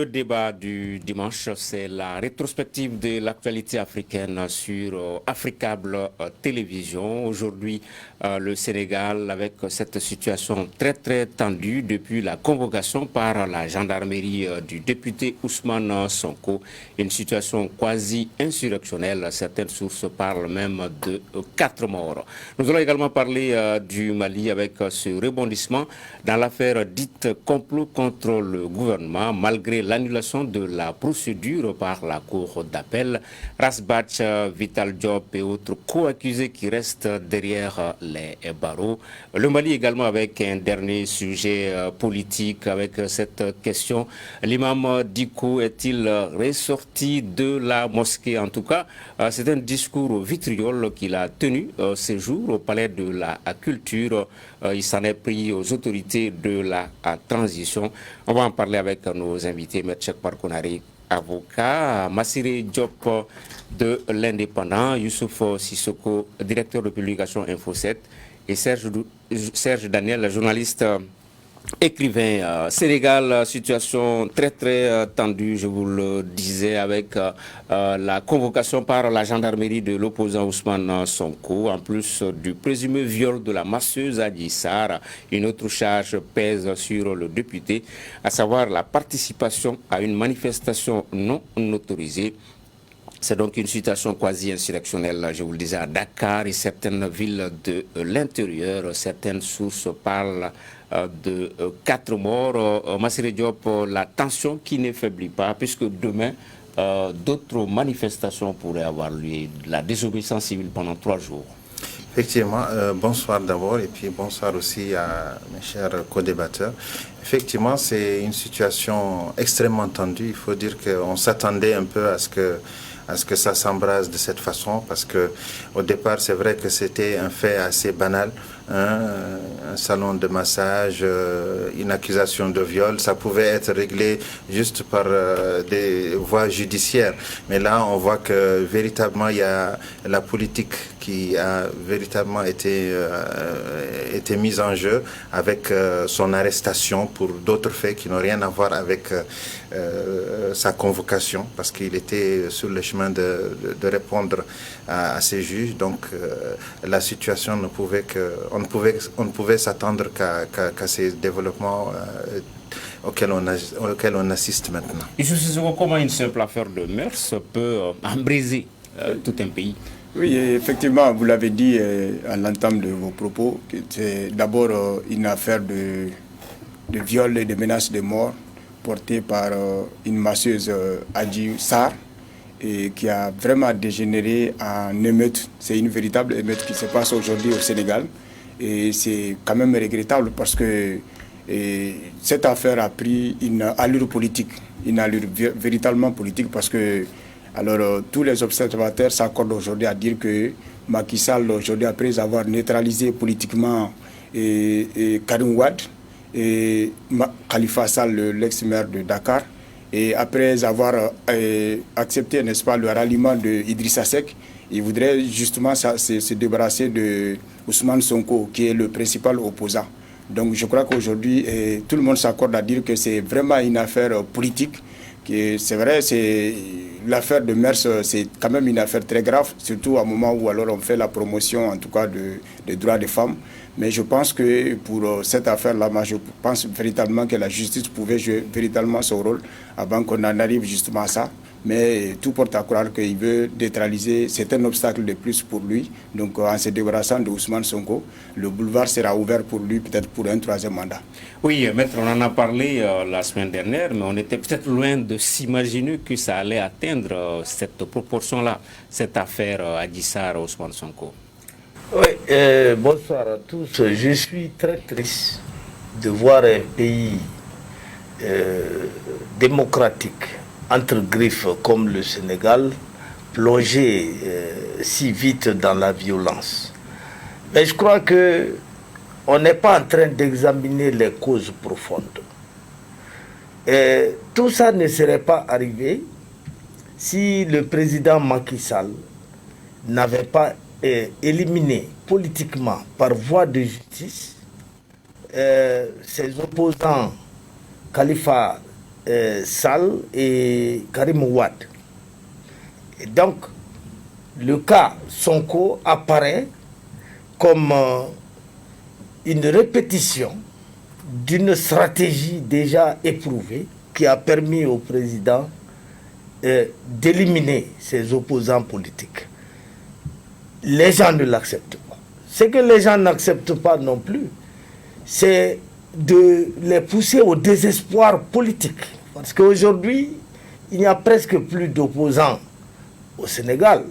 débat du dimanche, c'est la rétrospective de l'actualité africaine sur Africable Télévision. Aujourd'hui, le Sénégal, avec cette situation très très tendue depuis la convocation par la gendarmerie du député Ousmane Sonko, une situation quasi insurrectionnelle. Certaines sources parlent même de 4 morts. Nous allons également parler du Mali avec ce rebondissement dans l'affaire dite complot contre le gouvernement, malgré l'annulation de la procédure par la Cour d'appel. Rasbach, Vital Diop et autres co-accusés qui restent derrière les barreaux. Le Mali également avec un dernier sujet politique avec cette question. L'imam Diko est-il ressorti de la mosquée? En tout cas, c'est un discours vitriol qu'il a tenu ces jours au palais de la culture. Il s'en est pris aux autorités de la transition. On va en parler avec nos invités, M. Cheikh Parkounari, avocat, Massiré Diop de l'Indépendant, Youssouf Sissoko, directeur de publication Info 7, et Serge Daniel, journaliste écrivain. Sénégal, situation très très tendue, je vous le disais, avec la convocation par la gendarmerie de l'opposant Ousmane Sonko, en plus du présumé viol de la masseuse Adji Sarr. Une autre charge pèse sur le député, à savoir la participation à une manifestation non autorisée. C'est donc une situation quasi insurrectionnelle, je vous le disais, à Dakar et certaines villes de l'intérieur. Certaines sources parlent de 4 morts. Massiré Diop, la tension qui ne faiblit pas, puisque demain, d'autres manifestations pourraient avoir lieu. La désobéissance civile pendant 3 jours. Effectivement, bonsoir d'abord et puis bonsoir aussi à mes chers co-débatteurs. Effectivement, c'est une situation extrêmement tendue. Il faut dire qu'on s'attendait un peu à ce que ça s'embrase de cette façon, parce que au départ, c'est vrai que c'était un fait assez banal, hein, un salon de massage, une accusation de viol, ça pouvait être réglé juste par des voies judiciaires. Mais là, on voit que véritablement, il y a la politique qui a véritablement été mise en jeu avec son arrestation pour d'autres faits qui n'ont rien à voir avec sa convocation, parce qu'il était sur le chemin de répondre à ces juges. Donc la situation on ne pouvait s'attendre qu'à ces développements auxquels on assiste maintenant. Et je sais comment une simple affaire de mœurs peut embriser tout un pays. Oui, effectivement, vous l'avez dit à l'entame de vos propos, que c'est d'abord une affaire de viol et de menaces de mort portée par une masseuse Adji Sarr, et qui a vraiment dégénéré en émeute. C'est une véritable émeute qui se passe aujourd'hui au Sénégal. Et c'est quand même regrettable parce que cette affaire a pris une allure politique, une allure véritablement politique, parce que tous les observateurs s'accordent aujourd'hui à dire que Macky Sall, aujourd'hui, après avoir neutralisé politiquement Karim Wade et Khalifa Sall, l'ex-maire de Dakar, et après avoir accepté, n'est-ce pas, le ralliement d'Idrissa Seck, il voudrait justement se débarrasser de Ousmane Sonko, qui est le principal opposant. Donc je crois qu'aujourd'hui, tout le monde s'accorde à dire que c'est vraiment une affaire politique. C'est vrai, l'affaire de Mers, c'est quand même une affaire très grave, surtout à un moment où alors on fait la promotion, en tout cas, des droits des femmes. Mais je pense que pour cette affaire-là, je pense véritablement que la justice pouvait jouer véritablement son rôle avant qu'on en arrive justement à ça. Mais tout porte à croire qu'il veut neutraliser, c'est un obstacle de plus pour lui. Donc en se débarrassant de Ousmane Sonko, le boulevard sera ouvert pour lui, peut-être pour un 3e mandat. Oui, maître, on en a parlé la semaine dernière, mais on était peut-être loin de s'imaginer que ça allait atteindre cette proportion-là, cette affaire Adji Sarr, Ousmane Sonko. Oui, bonsoir à tous. Je suis très triste de voir un pays démocratique entre griffes comme le Sénégal plonger si vite dans la violence. Mais je crois que on n'est pas en train d'examiner les causes profondes. Et tout ça ne serait pas arrivé si le président Macky Sall n'avait pas éliminé politiquement par voie de justice ses opposants Khalifa Sall et Karim Ouad. Et donc, le cas Sonko apparaît comme une répétition d'une stratégie déjà éprouvée qui a permis au président d'éliminer ses opposants politiques. Les gens ne l'acceptent pas. Ce que les gens n'acceptent pas non plus, c'est de les pousser au désespoir politique. Parce qu'aujourd'hui, il n'y a presque plus d'opposants au Sénégal.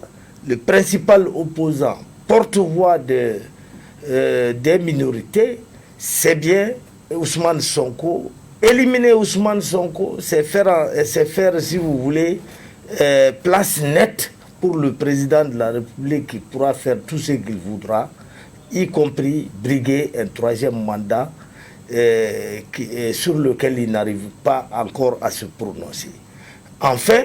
Le principal opposant, porte-voix des minorités, c'est bien Ousmane Sonko. Éliminer Ousmane Sonko, c'est faire, si vous voulez, place nette pour le président de la République qui pourra faire tout ce qu'il voudra, y compris briguer un troisième mandat sur lequel il n'arrive pas encore à se prononcer. Enfin,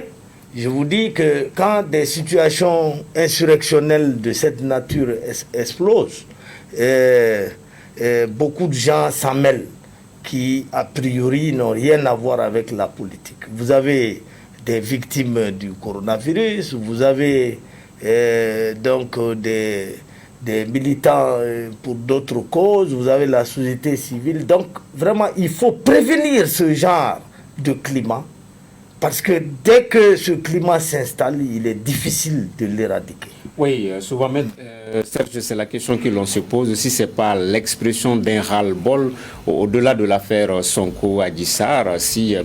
je vous dis que quand des situations insurrectionnelles de cette nature explosent, beaucoup de gens s'en mêlent qui, a priori, n'ont rien à voir avec la politique. Vous avez des victimes du coronavirus, vous avez donc des militants pour d'autres causes, vous avez la société civile. Donc, vraiment, il faut prévenir ce genre de climat, parce que dès que ce climat s'installe, il est difficile de l'éradiquer. Oui, souvent, Serge, c'est la question que l'on se pose, si ce n'est pas l'expression d'un ras-le-bol au-delà de l'affaire Sonko-Adji Sarr,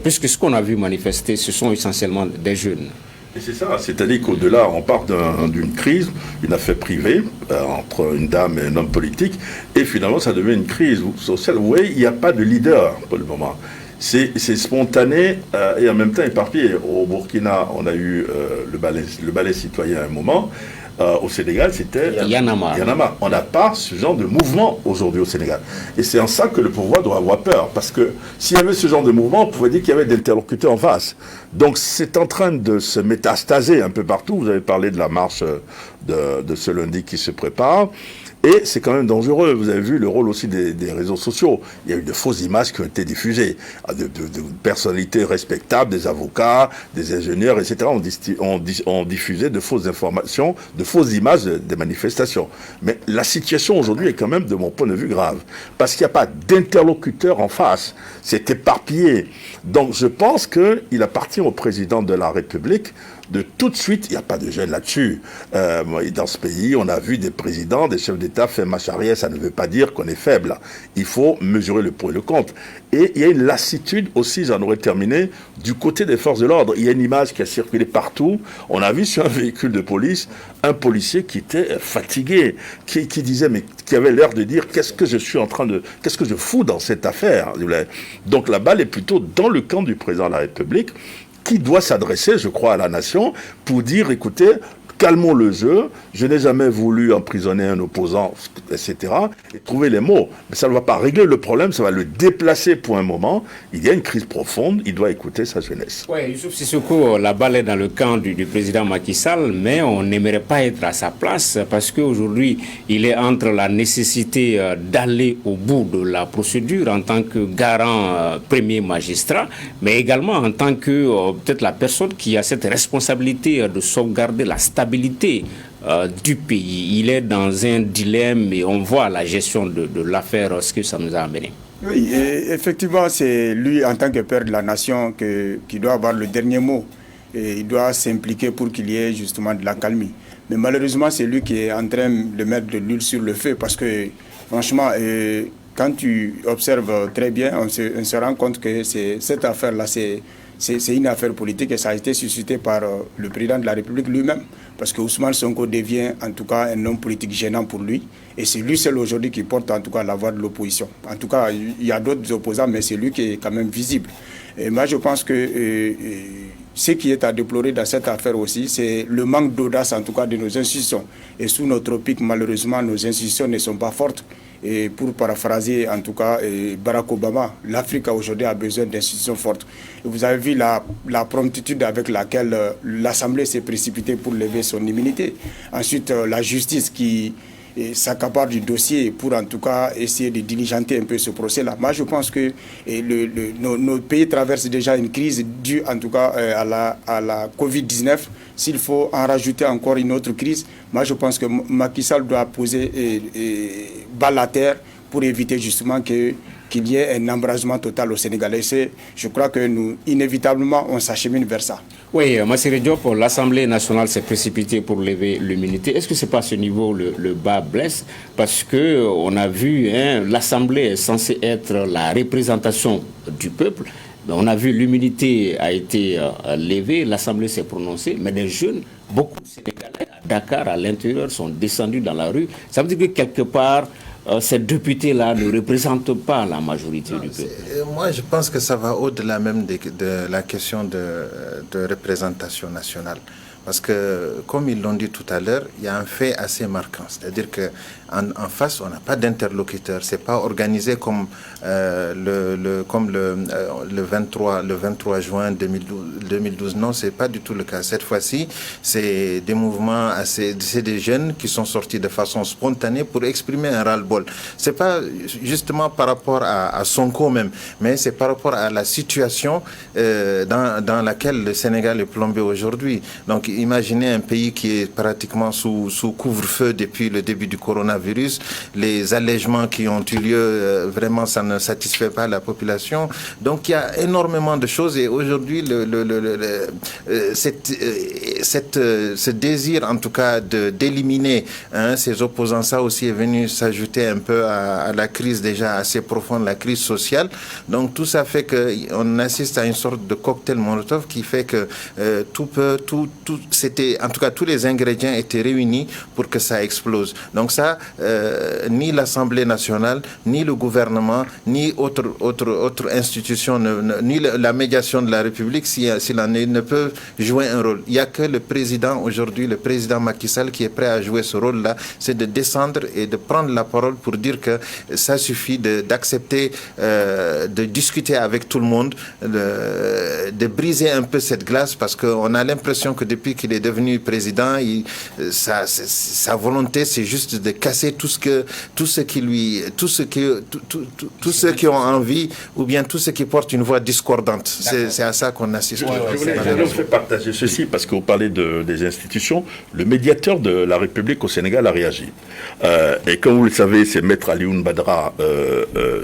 puisque ce qu'on a vu manifester, ce sont essentiellement des jeunes. Et c'est ça, c'est-à-dire qu'au-delà, on part d'une crise, une affaire privée entre une dame et un homme politique, et finalement ça devient une crise sociale. Vous voyez, il n'y a pas de leader pour le moment. C'est spontané et en même temps éparpillé. Au Burkina, on a eu le ballet citoyen à un moment. Au Sénégal, c'était Yanama. On n'a pas ce genre de mouvement aujourd'hui au Sénégal. Et c'est en ça que le pouvoir doit avoir peur. Parce que s'il y avait ce genre de mouvement, on pouvait dire qu'il y avait des interlocuteurs en face. Donc c'est en train de se métastaser un peu partout. Vous avez parlé de la marche de ce lundi qui se prépare. Et c'est quand même dangereux. Vous avez vu le rôle aussi des réseaux sociaux. Il y a eu de fausses images qui ont été diffusées. De personnalités respectables, des avocats, des ingénieurs, etc. ont diffusé de fausses informations, de fausses images des manifestations. Mais la situation aujourd'hui est quand même, de mon point de vue, grave. Parce qu'il n'y a pas d'interlocuteur en face. C'est éparpillé. Donc je pense qu'il appartient au président de la République de tout de suite, il n'y a pas de gêne là-dessus. Dans ce pays, on a vu des présidents, des chefs d'État faire marche arrière, ça ne veut pas dire qu'on est faible. Il faut mesurer le pour et le contre. Et il y a une lassitude aussi, j'en aurais terminé, du côté des forces de l'ordre. Il y a une image qui a circulé partout. On a vu sur un véhicule de police un policier qui était fatigué, qui disait, mais qui avait l'air de dire, qu'est-ce que je fous dans cette affaire? Donc la balle est plutôt dans le camp du président de la République, qui doit s'adresser, je crois, à la nation pour dire, écoutez, calmons le jeu, je n'ai jamais voulu emprisonner un opposant, etc. Et trouver les mots. Mais ça ne va pas régler le problème, ça va le déplacer pour un moment. Il y a une crise profonde, il doit écouter sa jeunesse. Oui, Youssouf Sissoko, la balle est dans le camp du président Macky Sall, mais on n'aimerait pas être à sa place parce qu'aujourd'hui, il est entre la nécessité d'aller au bout de la procédure en tant que garant premier magistrat, mais également en tant que peut-être la personne qui a cette responsabilité de sauvegarder la stabilité du pays. Il est dans un dilemme et on voit la gestion de l'affaire, ce que ça nous a amené. Oui, et effectivement, c'est lui, en tant que père de la nation, qui doit avoir le dernier mot. Et il doit s'impliquer pour qu'il y ait justement de la calmie. Mais malheureusement, c'est lui qui est en train de mettre de l'huile sur le feu parce que, franchement, quand tu observes très bien, on se rend compte que cette affaire-là, c'est une affaire politique et ça a été suscité par le président de la République lui-même. Parce que Ousmane Sonko devient en tout cas un homme politique gênant pour lui. Et c'est lui seul aujourd'hui qui porte en tout cas la voix de l'opposition. En tout cas, il y a d'autres opposants, mais c'est lui qui est quand même visible. Et moi, je pense que ce qui est à déplorer dans cette affaire aussi, c'est le manque d'audace en tout cas de nos institutions. Et sous nos tropiques, malheureusement, nos institutions ne sont pas fortes. Et pour paraphraser en tout cas Barack Obama, l'Afrique aujourd'hui a besoin d'institutions fortes. Et vous avez vu la promptitude avec laquelle l'Assemblée s'est précipitée pour lever son immunité. Ensuite, la justice qui s'accaparent du dossier pour en tout cas essayer de diligenter un peu ce procès-là. Moi, je pense que nos pays traversent déjà une crise due en tout cas à la Covid-19. S'il faut en rajouter encore une autre crise, moi je pense que Macky Sall doit poser balle à terre pour éviter justement qu'il y ait un embrasement total au Sénégal. Et je crois que nous, inévitablement, on s'achemine vers ça. Oui, Massiré Diop, l'Assemblée nationale s'est précipitée pour lever l'immunité. Est-ce que ce n'est pas à ce niveau le bas blesse? Parce qu'on a vu, l'Assemblée est censée être la représentation du peuple. On a vu l'immunité a été levée, l'Assemblée s'est prononcée, mais des jeunes, beaucoup de Sénégalais à Dakar, à l'intérieur, sont descendus dans la rue. Ça veut dire que quelque part, ces députés-là ne représentent pas la majorité du peuple. Moi, je pense que ça va au-delà même de la question de représentation nationale. Parce que, comme ils l'ont dit tout à l'heure, il y a un fait assez marquant. C'est-à-dire qu'en face, on n'a pas d'interlocuteur. Ce n'est pas organisé comme le 23 juin 2012. Non, ce n'est pas du tout le cas. Cette fois-ci, c'est des mouvements, c'est des jeunes qui sont sortis de façon spontanée pour exprimer un ras-le-bol. Ce n'est pas justement par rapport à Sonko même, mais c'est par rapport à la situation dans laquelle le Sénégal est plombé aujourd'hui. Donc, imaginez un pays qui est pratiquement sous couvre-feu depuis le début du coronavirus. Les allègements qui ont eu lieu, vraiment, ça ne satisfait pas la population. Donc, il y a énormément de choses. Et aujourd'hui, ce désir, en tout cas, d'éliminer ces opposants, ça aussi est venu s'ajouter un peu à la crise déjà assez profonde, la crise sociale. Donc, tout ça fait qu'on assiste à une sorte de cocktail Molotov qui fait que en tout cas, tous les ingrédients étaient réunis pour que ça explose. Donc ça, ni l'Assemblée nationale, ni le gouvernement, ni autre institution, ni la médiation de la République, s'il en est, ne peuvent jouer un rôle. Il n'y a que le président aujourd'hui, le président Macky Sall, qui est prêt à jouer ce rôle-là, c'est de descendre et de prendre la parole pour dire que ça suffit d'accepter, de discuter avec tout le monde, de briser un peu cette glace, parce qu'on a l'impression que depuis qu'il est devenu président, sa volonté, c'est juste de casser tous ceux qui ont envie, ou bien tous ceux qui portent une voix discordante. C'est à ça qu'on assiste. Je voulais vous faire partager ceci, parce que vous parlez des institutions. Le médiateur de la République au Sénégal a réagi. Et comme vous le savez, c'est Maître Alioune Badara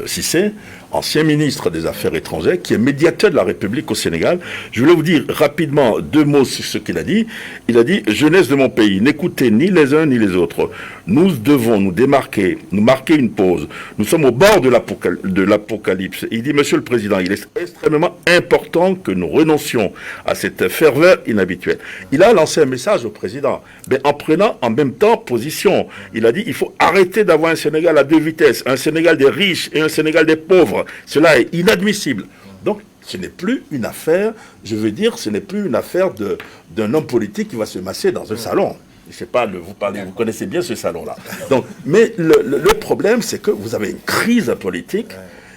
Cissé, ancien ministre des Affaires étrangères, qui est médiateur de la République au Sénégal. Je voulais vous dire rapidement 2 mots sur ce qu'il a dit. Il a dit « Jeunesse de mon pays, n'écoutez ni les uns ni les autres. Nous devons nous marquer une pause. Nous sommes au bord de l'apocalypse. » Il dit « Monsieur le Président, il est extrêmement important que nous renoncions à cette ferveur inhabituelle. » Il a lancé un message au Président, mais en prenant en même temps position. Il a dit « Il faut arrêter d'avoir un Sénégal à 2 vitesses, un Sénégal des riches et un Sénégal des pauvres. Cela est inadmissible. » Donc, ce n'est plus une affaire, ce n'est plus une affaire d'un homme politique qui va se masser dans un salon. Je ne sais pas, vous connaissez bien ce salon-là. Donc, mais le problème, c'est que vous avez une crise politique,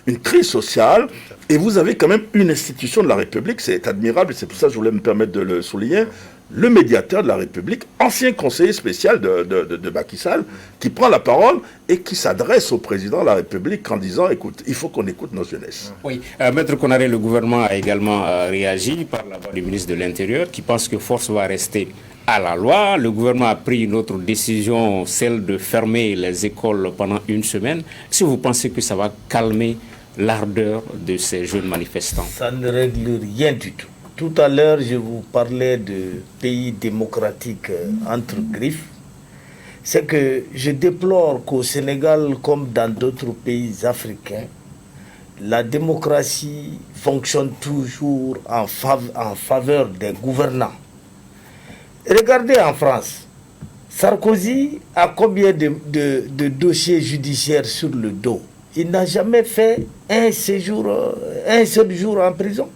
une crise sociale, et vous avez quand même une institution de la République, c'est admirable, c'est pour ça que je voulais me permettre de le souligner, le médiateur de la République, ancien conseiller spécial de Macky Sall, qui prend la parole et qui s'adresse au président de la République en disant « Écoute, il faut qu'on écoute nos jeunesses. » Oui, Maître Konaré, le gouvernement a également réagi par la voix du ministre de l'Intérieur, qui pense que force va rester à la loi. Le gouvernement a pris une autre décision, celle de fermer les écoles pendant 1 semaine. Est-ce que vous pensez que ça va calmer l'ardeur de ces jeunes manifestants? Ça ne règle rien du tout. Tout à l'heure, je vous parlais de pays démocratiques entre griffes. C'est que je déplore qu'au Sénégal, comme dans d'autres pays africains, la démocratie fonctionne toujours en faveur des gouvernants. Regardez en France, Sarkozy a combien de dossiers judiciaires sur le dos? Il n'a jamais fait un seul jour en prison.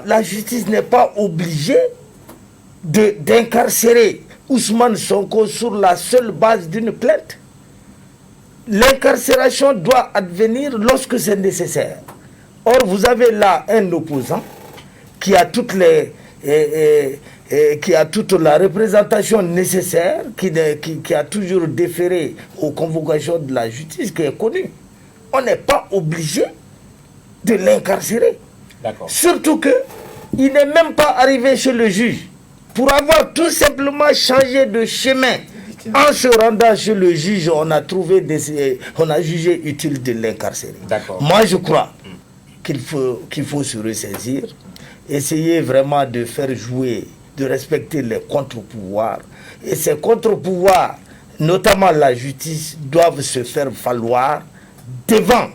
La justice n'est pas obligée d'incarcérer Ousmane Sonko sur la seule base d'une plainte. L'incarcération doit advenir lorsque c'est nécessaire. Or, vous avez là un opposant qui a toutes et qui a toute la représentation nécessaire, qui a toujours déféré aux convocations de la justice, qui est connue. On n'est pas obligé de l'incarcérer. Surtout qu'il n'est même pas arrivé chez le juge pour avoir tout simplement changé de chemin. En se rendant chez le juge, on a jugé utile de l'incarcérer. Moi, je crois qu'il faut se ressaisir, essayer vraiment de faire jouer, de respecter les contre-pouvoirs. Et ces contre-pouvoirs, notamment la justice, doivent se faire valoir devant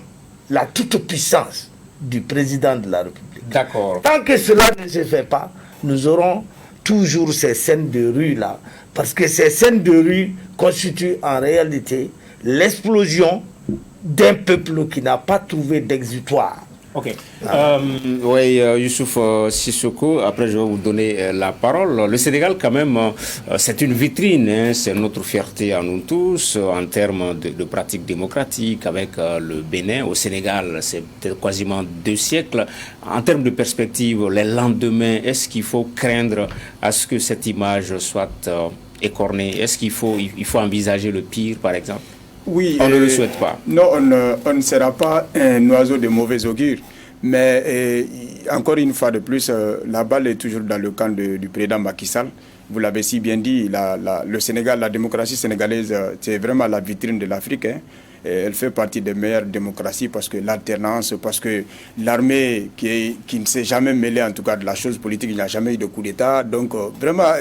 la toute-puissance du président de la République. Tant que cela ne se fait pas, nous aurons toujours ces scènes de rue-là, parce que ces scènes de rue constituent en réalité l'explosion d'un peuple qui n'a pas trouvé d'exutoire. Oui, Youssouf Sissoko, après je vais vous donner la parole. Le Sénégal, quand même, c'est une vitrine, hein, c'est notre fierté à nous tous en termes de pratiques démocratiques avec le Bénin. Au Sénégal, c'est quasiment 2 siècles. En termes de perspective, les lendemains, est-ce qu'il faut craindre à ce que cette image soit écornée? Est-ce qu'il faut envisager le pire, par exemple? Oui, on ne le souhaite pas. Non, on ne sera pas un oiseau de mauvais augure. Mais encore une fois de plus, la balle est toujours dans le camp du président Macky Sall. Vous l'avez si bien dit, le Sénégal, la démocratie sénégalaise, c'est vraiment la vitrine de l'Afrique. Hein. Elle fait partie des meilleures démocraties parce que l'alternance, parce que l'armée qui ne s'est jamais mêlée en tout cas de la chose politique, il n'y a jamais eu de coup d'État. Donc vraiment...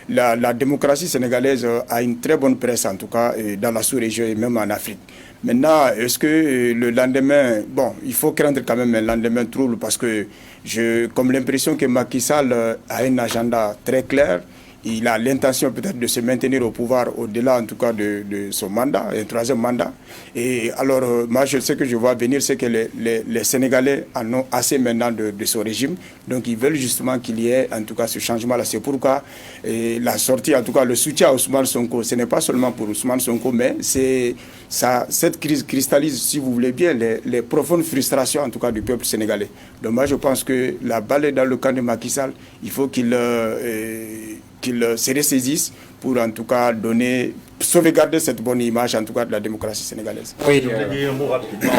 La démocratie sénégalaise a une très bonne presse, en tout cas, dans la sous-région et même en Afrique. Maintenant, est-ce que le lendemain... Bon, il faut craindre quand même un lendemain trouble parce que j'ai comme l'impression que Macky Sall a un agenda très clair. Il a l'intention peut-être de se maintenir au pouvoir au-delà, en tout cas, de son mandat, un 3e mandat. Et alors, moi, je sais que je vois venir, c'est que les Sénégalais en ont assez maintenant de ce régime. Donc, ils veulent justement qu'il y ait, en tout cas, ce changement-là. C'est pourquoi la sortie, en tout cas, le soutien à Ousmane Sonko, ce n'est pas seulement pour Ousmane Sonko, mais cette crise cristallise, si vous voulez bien, les profondes frustrations, en tout cas, du peuple sénégalais. Donc, moi, je pense que la balle est dans le camp de Macky Sall. Il faut qu'il se ressaisisse pour en tout cas sauvegarder cette bonne image en tout cas de la démocratie sénégalaise. Oui, je voulais dire un mot rapidement.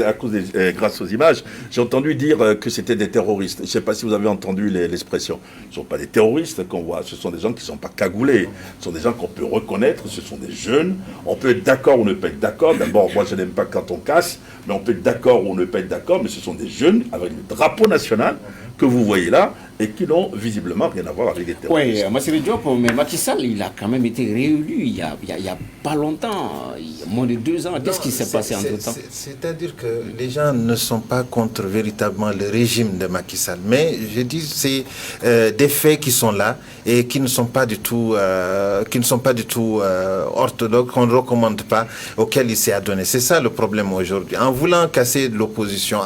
À cause grâce aux images, j'ai entendu dire que c'était des terroristes. Je ne sais pas si vous avez entendu l'expression. Ce ne sont pas des terroristes qu'on voit, ce sont des gens qui ne sont pas cagoulés. Ce sont des gens qu'on peut reconnaître, ce sont des jeunes. On peut être d'accord ou ne pas être d'accord. D'abord, moi je n'aime pas quand on casse, mais on peut être d'accord ou ne pas être d'accord, mais ce sont des jeunes avec le drapeau national que vous voyez là et qui n'ont visiblement rien à voir avec les terroristes. Oui, Massiré Diop, mais Macky Sall, il a quand même été réélu il y a pas longtemps, il y a moins de 2 ans. Qu'est-ce qui s'est passé entre-temps? C'est-à-dire que les gens ne sont pas contre véritablement le régime de Macky Sall, mais je dis c'est des faits qui sont là et qui ne sont pas du tout, orthodoxes, qu'on ne recommande pas, auxquels il s'est adonné. C'est ça le problème aujourd'hui. En voulant casser l'opposition,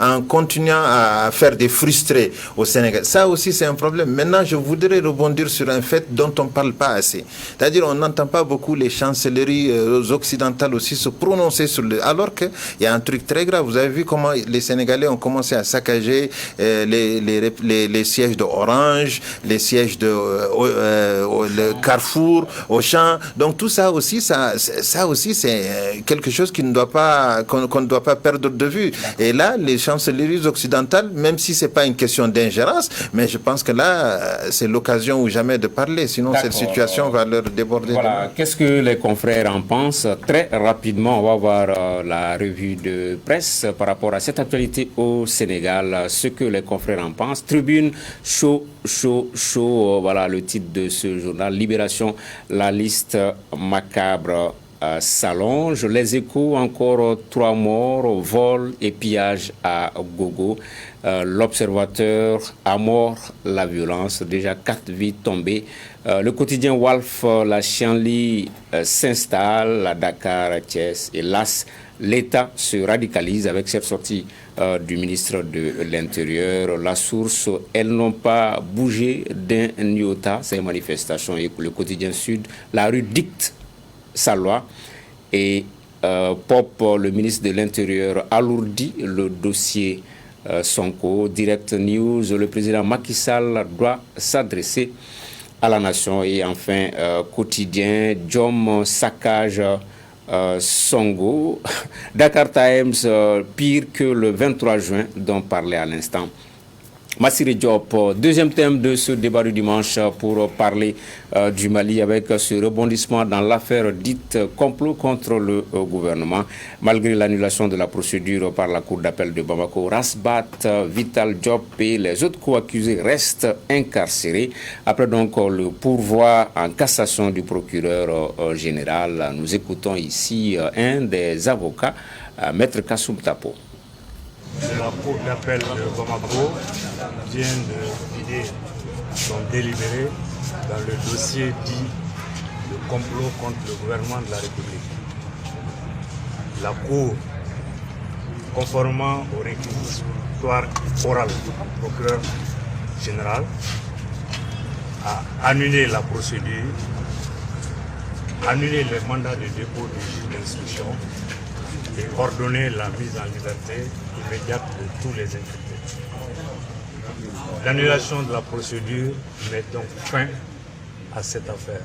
en continuant à faire des frustrés au Sénégal, ça aussi c'est un problème. Maintenant, je voudrais rebondir sur un fait dont on ne parle pas assez. C'est-à-dire on n'entend pas beaucoup les chancelleries occidentales aussi se prononcer sur le... Alors qu'il y a un truc très grave. Vous avez vu comment les Sénégalais ont commencé à saccager les sièges de Orange, les sièges de le Carrefour, Auchan. Donc tout ça aussi, c'est quelque chose qu'on ne doit pas perdre de vue. Et là, les chancelleries occidentales, même si c'est pas une question d'ingérence, mais je pense que là, c'est l'occasion ou jamais de parler. Sinon, cette situation va leur déborder. Voilà. Qu'est-ce que les confrères en pensent? Très rapidement, on va voir la revue de presse par rapport à cette actualité au Sénégal. Ce que les confrères en pensent. Tribune, chaud. Voilà le titre de ce journal. Libération, la liste macabre s'allonge. Les Échos, encore 3 morts, vol et pillage à gogo. L'Observateur, à mort la violence, déjà 4 vies tombées. Le quotidien Walf, la Chienlit s'installe à Dakar, Thiès. Hélas, l'État se radicalise avec cette sortie du ministre de l'Intérieur. La source, elles n'ont pas bougé d'un iota, ces manifestations. Et le quotidien Sud, la rue dicte sa loi. Et Pop, le ministre de l'Intérieur, alourdit le dossier Sonko. Direct News, le président Macky Sall doit s'adresser à la nation. Et enfin, quotidien, Jom saccage Songo. Dakar Times, pire que le 23 juin dont parlait à l'instant Massiré Diop. Deuxième thème de ce débat du dimanche pour parler du Mali avec ce rebondissement dans l'affaire dite complot contre le gouvernement. Malgré l'annulation de la procédure par la Cour d'appel de Bamako, Rasbat, Vital Diop et les autres co-accusés restent incarcérés. Après donc le pourvoi en cassation du procureur général, nous écoutons ici un des avocats, Maître Kassoum Tapo. La Cour d'appel de Bamako vient de vider son délibéré dans le dossier dit de complot contre le gouvernement de la République. La Cour, conformément au réquisitoire oral du procureur général, a annulé la procédure, annulé le mandat de dépôt du juge d'instruction et ordonné la mise en liberté immédiate de tous les inculpés. L'annulation de la procédure met donc fin à cette affaire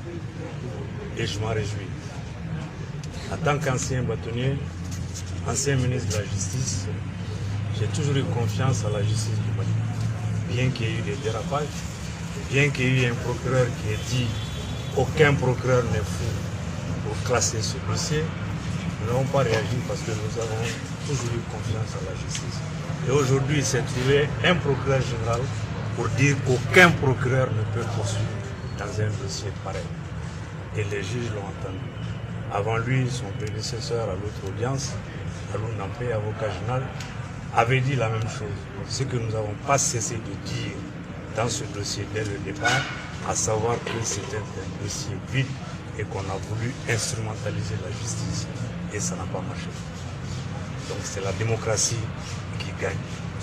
et je m'en réjouis. En tant qu'ancien bâtonnier, ancien ministre de la Justice, j'ai toujours eu confiance à la justice du Mali. Bien qu'il y ait eu des dérapages, bien qu'il y ait eu un procureur qui ait dit aucun procureur n'est fou pour classer ce dossier, nous n'avons pas réagi parce que nous avons toujours eu confiance à la justice. Et aujourd'hui, il s'est trouvé un procureur général pour dire qu'aucun procureur ne peut poursuivre dans un dossier pareil. Et les juges l'ont entendu. Avant lui, son prédécesseur à l'autre audience, Alou Nampé, avocat général, avait dit la même chose. Ce que nous n'avons pas cessé de dire dans ce dossier dès le départ, à savoir que c'était un dossier vide et qu'on a voulu instrumentaliser la justice. Et ça n'a pas marché. Donc c'est la démocratie qui gagne.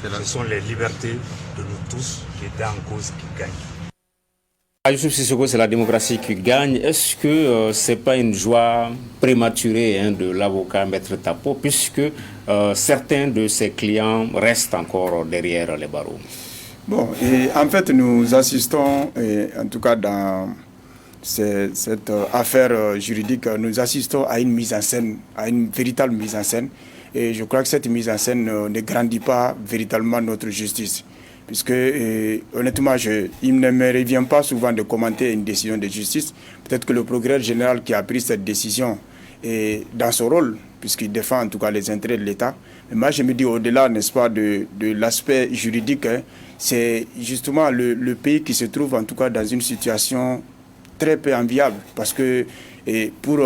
Ce sont les libertés de nous tous qui étaient en cause qui gagnent. Youssouf Sissoko, c'est la démocratie qui gagne. Est-ce que ce n'est pas une joie prématurée de l'avocat Maître Tapo, puisque certains de ses clients restent encore derrière les barreaux? Bon, et en fait, nous assistons, en tout cas dans cette affaire juridique, nous assistons à une mise en scène, à une véritable mise en scène. Et je crois que cette mise en scène ne grandit pas véritablement notre justice. Puisque, honnêtement, il ne me revient pas souvent de commenter une décision de justice. Peut-être que le procureur général qui a pris cette décision est dans son rôle, puisqu'il défend en tout cas les intérêts de l'État. Mais moi, je me dis, au-delà, n'est-ce pas, de l'aspect juridique, c'est justement le pays qui se trouve en tout cas dans une situation très peu enviable, parce que pour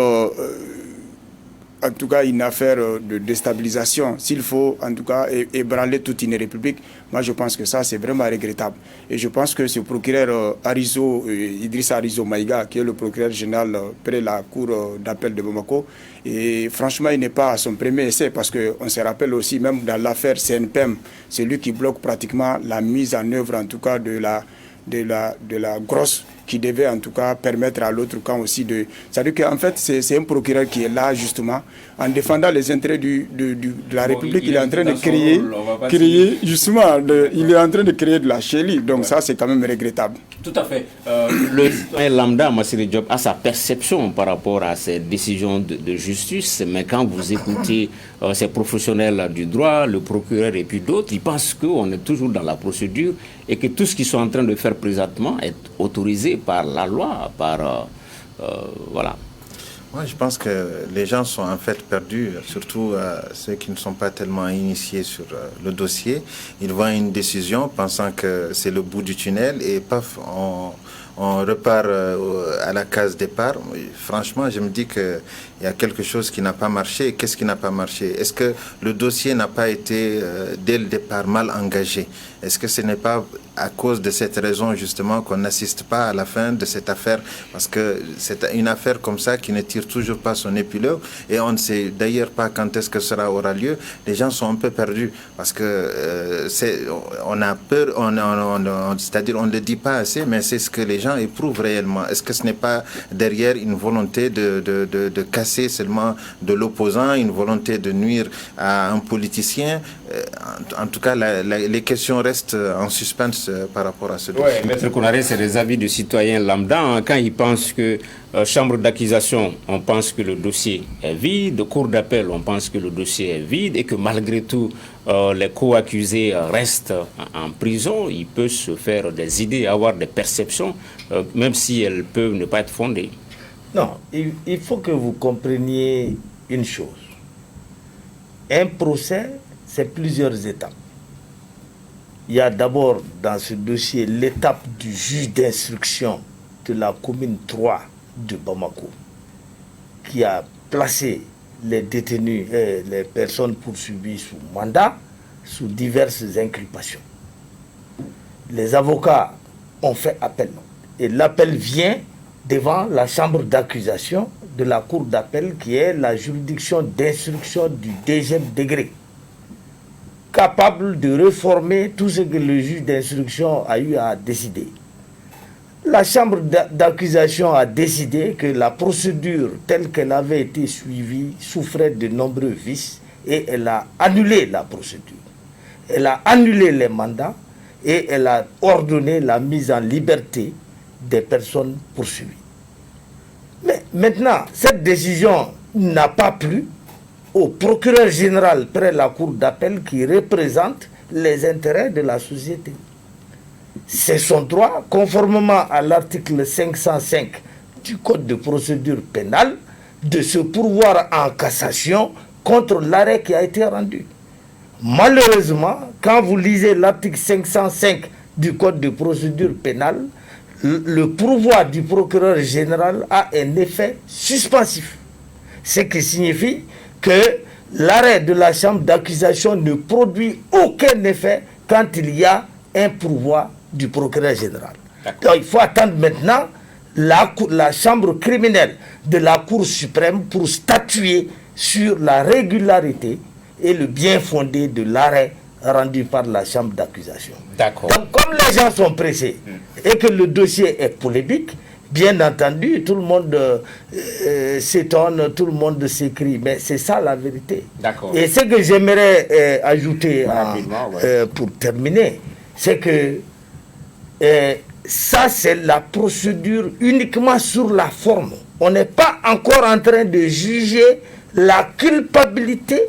en tout cas une affaire de déstabilisation, s'il faut en tout cas ébranler toute une république, moi je pense que ça c'est vraiment regrettable. Et je pense que ce procureur Idrissa Arizo Maïga, qui est le procureur général près la cour d'appel de Bamako, et franchement il n'est pas à son premier essai, parce qu'on se rappelle aussi même dans l'affaire CNPM, c'est lui qui bloque pratiquement la mise en œuvre en tout cas de la grosse qui devait en tout cas permettre à l'autre camp aussi de... C'est-à-dire qu'en fait, c'est un procureur qui est là justement, en défendant les intérêts de la République, il est en train de créer justement, il est en train de créer de la chélie. Donc ça, c'est quand même regrettable. Tout à fait. Le lambda, Massiré Diop, a sa perception par rapport à ces décisions de justice, mais quand vous écoutez ces professionnels du droit, le procureur et puis d'autres, ils pensent qu'on est toujours dans la procédure et que tout ce qu'ils sont en train de faire présentement est autorisé par la loi, voilà. Moi, je pense que les gens sont en fait perdus, surtout ceux qui ne sont pas tellement initiés sur le dossier. Ils voient une décision pensant que c'est le bout du tunnel et paf, on repart à la case départ. Franchement, je me dis qu'il y a quelque chose qui n'a pas marché. Qu'est-ce qui n'a pas marché? Est-ce que le dossier n'a pas été, dès le départ, mal engagé? Est-ce que ce n'est pas à cause de cette raison, justement, qu'on n'assiste pas à la fin de cette affaire? Parce que c'est une affaire comme ça qui ne tire toujours pas son épileur. Et on ne sait d'ailleurs pas quand est-ce que cela aura lieu. Les gens sont un peu perdus. Parce que on a peur, c'est-à-dire on ne le dit pas assez, mais c'est ce que les gens éprouvent réellement. Est-ce que ce n'est pas derrière une volonté de casser seulement de l'opposant, une volonté de nuire à un politicien? en tout cas, les questions restent en suspens par rapport à ce dossier. Oui, Maître Konaré, c'est des avis de citoyens lambda. Hein, quand ils pensent que chambre d'accusation, on pense que le dossier est vide, cour d'appel, on pense que le dossier est vide et que malgré tout, les co-accusés restent en prison, il peut se faire des idées, avoir des perceptions, même si elles peuvent ne pas être fondées. Non, il faut que vous compreniez une chose. Un procès, c'est plusieurs étapes. Il y a d'abord dans ce dossier l'étape du juge d'instruction de la commune 3 de Bamako qui a placé les détenus et les personnes poursuivies sous mandat sous diverses inculpations. Les avocats ont fait appel et l'appel vient devant la chambre d'accusation de la cour d'appel qui est la juridiction d'instruction du deuxième degré, capable de réformer tout ce que le juge d'instruction a eu à décider. La chambre d'accusation a décidé que la procédure telle qu'elle avait été suivie souffrait de nombreux vices et elle a annulé la procédure. Elle a annulé les mandats et elle a ordonné la mise en liberté des personnes poursuivies. Mais maintenant, cette décision n'a pas plu au procureur général près la cour d'appel qui représente les intérêts de la société. C'est son droit, conformément à l'article 505 du Code de procédure pénale, de se pourvoir en cassation contre l'arrêt qui a été rendu. Malheureusement, quand vous lisez l'article 505 du Code de procédure pénale, le pourvoi du procureur général a un effet suspensif. Ce qui signifie que l'arrêt de la chambre d'accusation ne produit aucun effet quand il y a un pourvoi du procureur général. Donc il faut attendre maintenant la chambre criminelle de la Cour suprême pour statuer sur la régularité et le bien fondé de l'arrêt rendu par la chambre d'accusation. D'accord. Donc comme les gens sont pressés et que le dossier est polémique, bien entendu, tout le monde s'étonne, tout le monde s'écrie, mais c'est ça la vérité. D'accord. Et ce que j'aimerais ajouter pour terminer, c'est que ça c'est la procédure uniquement sur la forme. On n'est pas encore en train de juger la culpabilité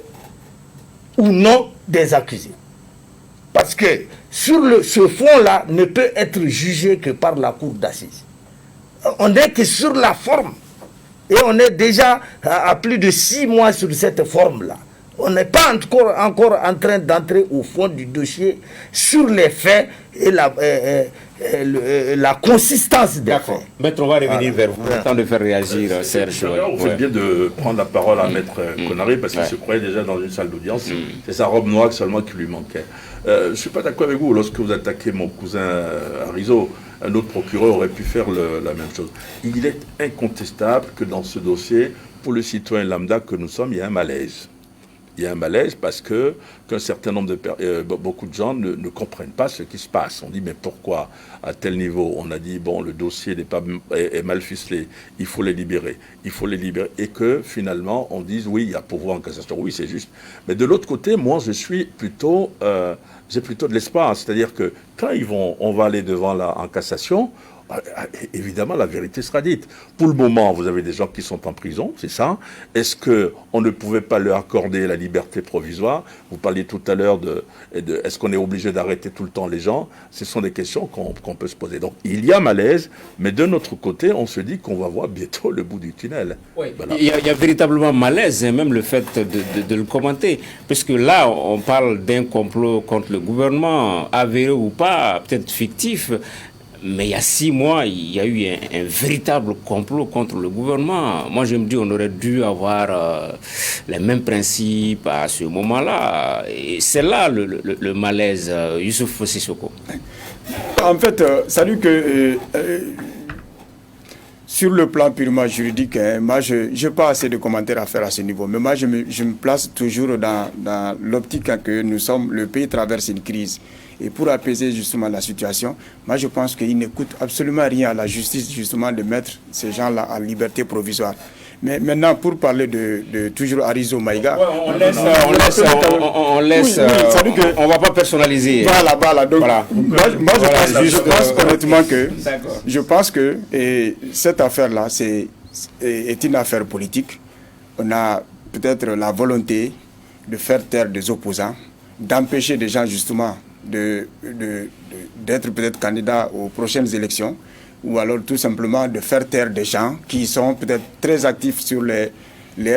ou non des accusés. Parce que ce fond-là ne peut être jugé que par la cour d'assises. On n'est que sur la forme. Et on est déjà à plus de 6 mois sur cette forme-là. On n'est pas encore en train d'entrer au fond du dossier sur les faits et la consistance des faits. Maître, on va revenir vers vous. Le temps de faire réagir, Serge. On fait bien de prendre la parole à Maître Konaré parce qu'il se croyait déjà dans une salle d'audience. C'est sa robe noire seulement qui lui manquait. Je ne suis pas d'accord avec vous. Lorsque vous attaquez mon cousin Arizo, un autre procureur aurait pu faire la même chose. Il est incontestable que dans ce dossier, pour le citoyen lambda que nous sommes, il y a un malaise. Il y a un malaise parce qu'un certain nombre beaucoup de gens ne comprennent pas ce qui se passe. On dit mais pourquoi à tel niveau? On a dit bon, le dossier est mal ficelé, il faut les libérer, et que finalement on dise oui, il y a pourvoi en cassation, oui c'est juste. Mais de l'autre côté, moi j'ai plutôt de l'espoir, c'est-à-dire que quand on va aller devant en cassation. Évidemment, la vérité sera dite. Pour le moment, vous avez des gens qui sont en prison, c'est ça. Est-ce qu'on ne pouvait pas leur accorder la liberté provisoire? Vous parliez tout à l'heure est-ce qu'on est obligé d'arrêter tout le temps les gens? Ce sont des questions qu'on peut se poser. Donc, il y a malaise, mais de notre côté, on se dit qu'on va voir bientôt le bout du tunnel. Oui, voilà. Il y a véritablement malaise, même le fait de le commenter. Puisque là, on parle d'un complot contre le gouvernement, avéré ou pas, peut-être fictif. Mais il y a 6 mois, il y a eu un véritable complot contre le gouvernement. Moi, je me dis qu'on aurait dû avoir les mêmes principes à ce moment-là. Et c'est là le malaise, Youssouf Sissoko. En fait, salut que sur le plan purement juridique, moi, je n'ai pas assez de commentaires à faire à ce niveau. Mais moi, je me place toujours dans l'optique que le pays traverse une crise. Et pour apaiser justement la situation, moi je pense qu'il ne coûte absolument rien à la justice justement de mettre ces gens-là en liberté provisoire. Mais maintenant, pour parler de toujours Arizo Maïga, on va pas personnaliser. Voilà. Donc, voilà. Moi, je pense honnêtement que cette affaire-là est une affaire politique. On a peut-être la volonté de faire taire des opposants, d'empêcher des gens justement d'être peut-être candidats aux prochaines élections, ou alors tout simplement de faire taire des gens qui sont peut-être très actifs sur les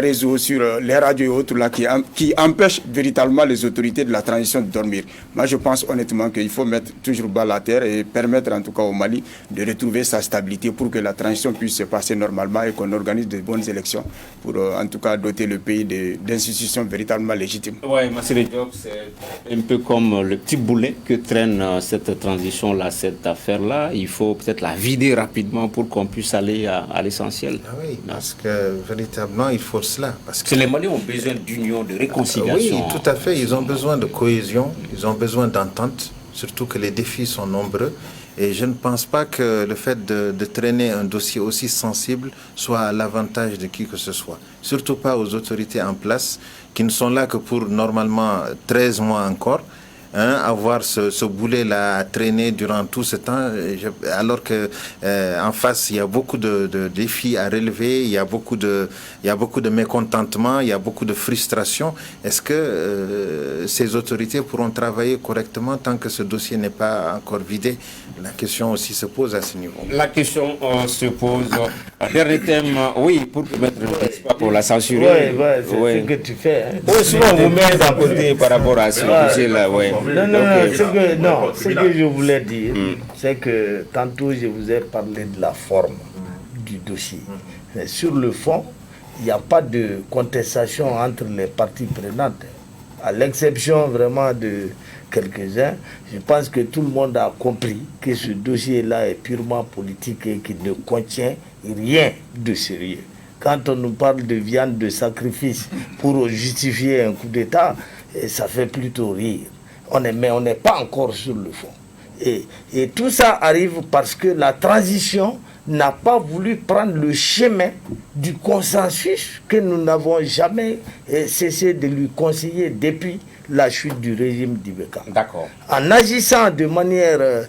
réseaux, sur les radios et autres là, qui empêchent véritablement les autorités de la transition de dormir. Moi, je pense honnêtement qu'il faut mettre toujours bas la terre et permettre en tout cas au Mali de retrouver sa stabilité pour que la transition puisse se passer normalement et qu'on organise de bonnes élections pour en tout cas doter le pays d'institutions véritablement légitimes. Oui, Massiré Diop, c'est un peu comme le petit boulet que traîne cette transition-là, cette affaire-là. Il faut peut-être la vider rapidement pour qu'on puisse aller à l'essentiel. Ah oui, parce que véritablement, il faut cela. Parce que les Maliens ont besoin d'union, de réconciliation. Oui, tout à fait. Ils ont besoin de cohésion, ils ont besoin d'entente, surtout que les défis sont nombreux. Et je ne pense pas que le fait de traîner un dossier aussi sensible soit à l'avantage de qui que ce soit. Surtout pas aux autorités en place, qui ne sont là que pour normalement 13 mois encore. Avoir ce boulet-là à traîner durant tout ce temps, alors que en face il y a beaucoup de défis à relever, il y a beaucoup de mécontentement, il y a beaucoup de frustration. Est-ce que ces autorités pourront travailler correctement tant que ce dossier n'est pas encore vidé? La question aussi se pose à ce niveau. La question se pose. Dernier thème, oui, pour mettre pour la censurer. Oui, c'est ce que tu fais. Souvent on vous met à côté par rapport à ce dossier-là, oui. Ce que je voulais dire, c'est que tantôt je vous ai parlé de la forme du dossier. Mais sur le fond, il n'y a pas de contestation entre les parties prenantes. À l'exception vraiment de quelques-uns, je pense que tout le monde a compris que ce dossier-là est purement politique et qu'il ne contient rien de sérieux. Quand on nous parle de viande de sacrifice pour justifier un coup d'État, ça fait plutôt rire. Mais on n'est pas encore sur le fond. Et tout ça arrive parce que la transition n'a pas voulu prendre le chemin du consensus que nous n'avons jamais cessé de lui conseiller depuis la chute du régime d'Ibeka. D'accord. En agissant de manière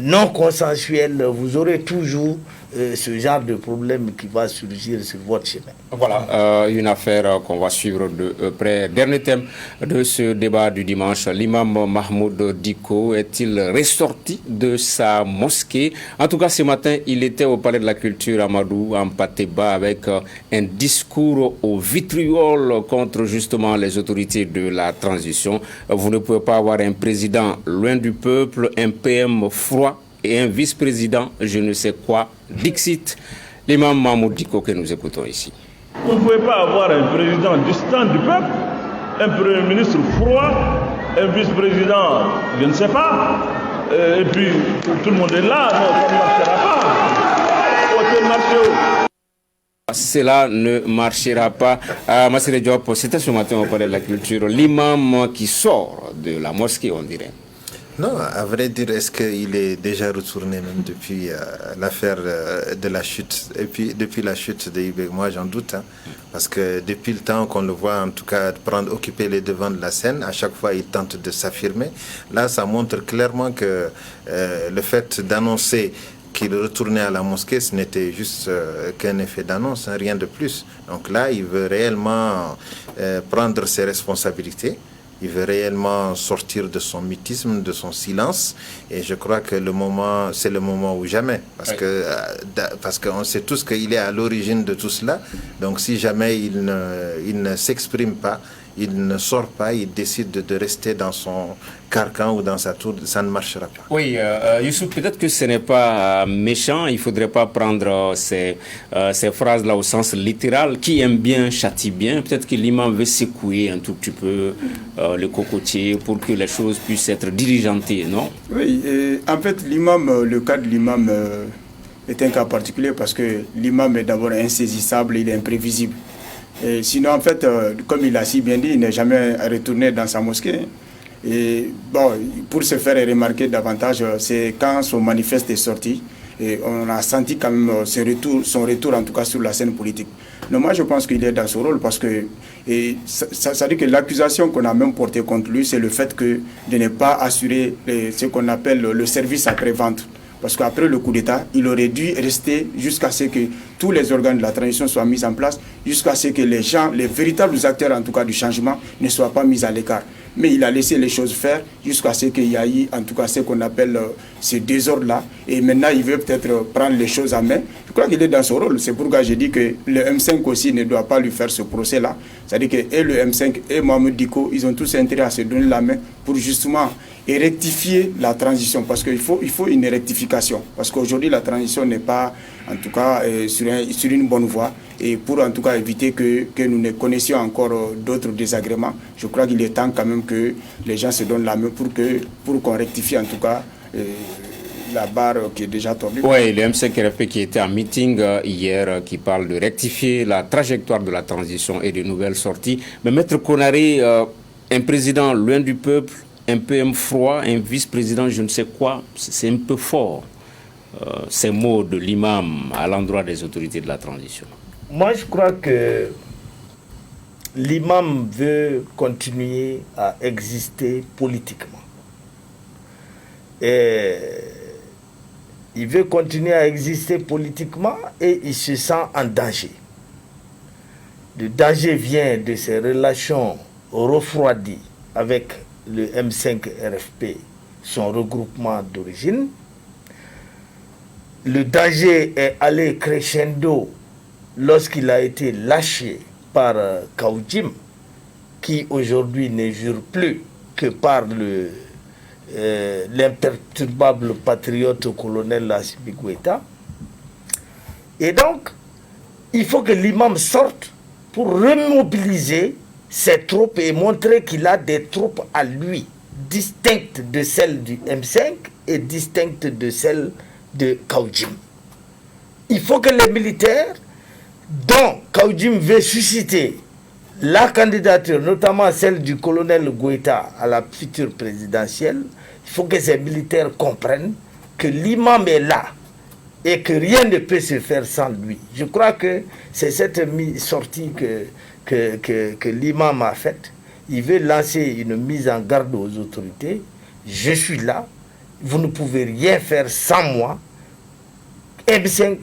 non consensuelle, vous aurez toujours ce genre de problème qui va surgir sur votre chemin. Voilà, une affaire qu'on va suivre de près. Dernier thème de ce débat du dimanche. L'imam Mahmoud Dicko est-il ressorti de sa mosquée? En tout cas, ce matin, il était au Palais de la Culture Amadou, en Patéba, avec un discours au vitriol contre justement les autorités de la transition. Vous ne pouvez pas avoir un président loin du peuple, un PM froid et un vice-président, je ne sais quoi, Dixit, l'imam Mahmoud Dicko que nous écoutons ici. Vous ne pouvez pas avoir un président distant du peuple, un premier ministre froid, un vice-président, je ne sais pas, et puis tout le monde est là, non, ça ne marchera pas. Hôtel Marceau. Cela ne marchera pas. Massiré Diop, c'était ce matin au Palais de la Culture, l'imam qui sort de la mosquée, on dirait. Non, à vrai dire, est-ce qu'il est déjà retourné même depuis l'affaire de la chute, et puis depuis la chute de Ibek? Moi, j'en doute, parce que depuis le temps qu'on le voit, en tout cas, occuper les devants de la scène, à chaque fois, il tente de s'affirmer. Là, ça montre clairement que le fait d'annoncer qu'il retournait à la mosquée, ce n'était juste qu'un effet d'annonce, rien de plus. Donc là, il veut réellement prendre ses responsabilités. Il veut réellement sortir de son mutisme, de son silence. Et je crois que c'est le moment ou jamais. Parce qu'on sait tous qu'il est à l'origine de tout cela. Donc si jamais il ne s'exprime pas, il ne sort pas, il décide de rester dans son carcan ou dans sa tour, ça ne marchera pas. Oui, Youssouf, peut-être que ce n'est pas méchant, il ne faudrait pas prendre ces phrases-là au sens littéral. Qui aime bien châtie bien. Peut-être que l'imam veut secouer un tout petit peu le cocotier pour que les choses puissent être diligentées, non? Oui, en fait, le cas de l'imam est un cas particulier parce que l'imam est d'abord insaisissable, il est imprévisible. Et sinon, en fait, comme il a si bien dit, il n'est jamais retourné dans sa mosquée. Et bon, pour se faire remarquer davantage, c'est quand son manifeste est sorti. et on a senti quand même son retour en tout cas sur la scène politique. Non, moi je pense qu'il est dans ce rôle parce que ça dit que l'accusation qu'on a même portée contre lui, c'est le fait de ne pas assurer ce qu'on appelle le service après-vente. Parce qu'après le coup d'État, il aurait dû rester jusqu'à ce que tous les organes de la transition soient mis en place, jusqu'à ce que les gens, les véritables acteurs en tout cas du changement, ne soient pas mis à l'écart. Mais il a laissé les choses faire jusqu'à ce qu'il y ait en tout cas ce qu'on appelle ces désordres-là. Et maintenant, il veut peut-être prendre les choses en main. Je crois qu'il est dans son rôle. C'est pourquoi j'ai dit que le M5 aussi ne doit pas lui faire ce procès-là. C'est-à-dire que et le M5 et Mohamed Dicko, ils ont tous intérêt à se donner la main pour justement rectifier la transition. Parce qu'il faut une rectification. Parce qu'aujourd'hui, la transition n'est pas, en tout cas, sur une bonne voie. Et pour en tout cas éviter que nous ne connaissions encore d'autres désagréments, je crois qu'il est temps quand même que les gens se donnent la main pour qu'on rectifie en tout cas la barre qui est déjà tordue. Oui, le M5RFP qui était en meeting hier, qui parle de rectifier la trajectoire de la transition et de nouvelles sorties. Mais Maître Konaré, un président loin du peuple, un peu froid, un vice-président je ne sais quoi, c'est un peu fort, ces mots de l'imam à l'endroit des autorités de la transition. Moi, je crois que l'imam veut continuer à exister politiquement. Et il veut continuer à exister politiquement et il se sent en danger. Le danger vient de ses relations refroidies avec le M5RFP, son regroupement d'origine. Le danger est allé crescendo lorsqu'il a été lâché par Kaoudim, qui aujourd'hui ne jure plus que par l'imperturbable patriote colonel Assimi Goïta. Et donc, il faut que l'imam sorte pour remobiliser ses troupes et montrer qu'il a des troupes à lui, distinctes de celles du M5 et distinctes de celles de Kaoudim. Il faut que les militaires dont Kaoudim veut susciter la candidature, notamment celle du colonel Goïta à la future présidentielle, il faut que ces militaires comprennent que l'imam est là et que rien ne peut se faire sans lui. Je crois que c'est cette sortie que l'imam a faite. Il veut lancer une mise en garde aux autorités. Je suis là, vous ne pouvez rien faire sans moi, M5,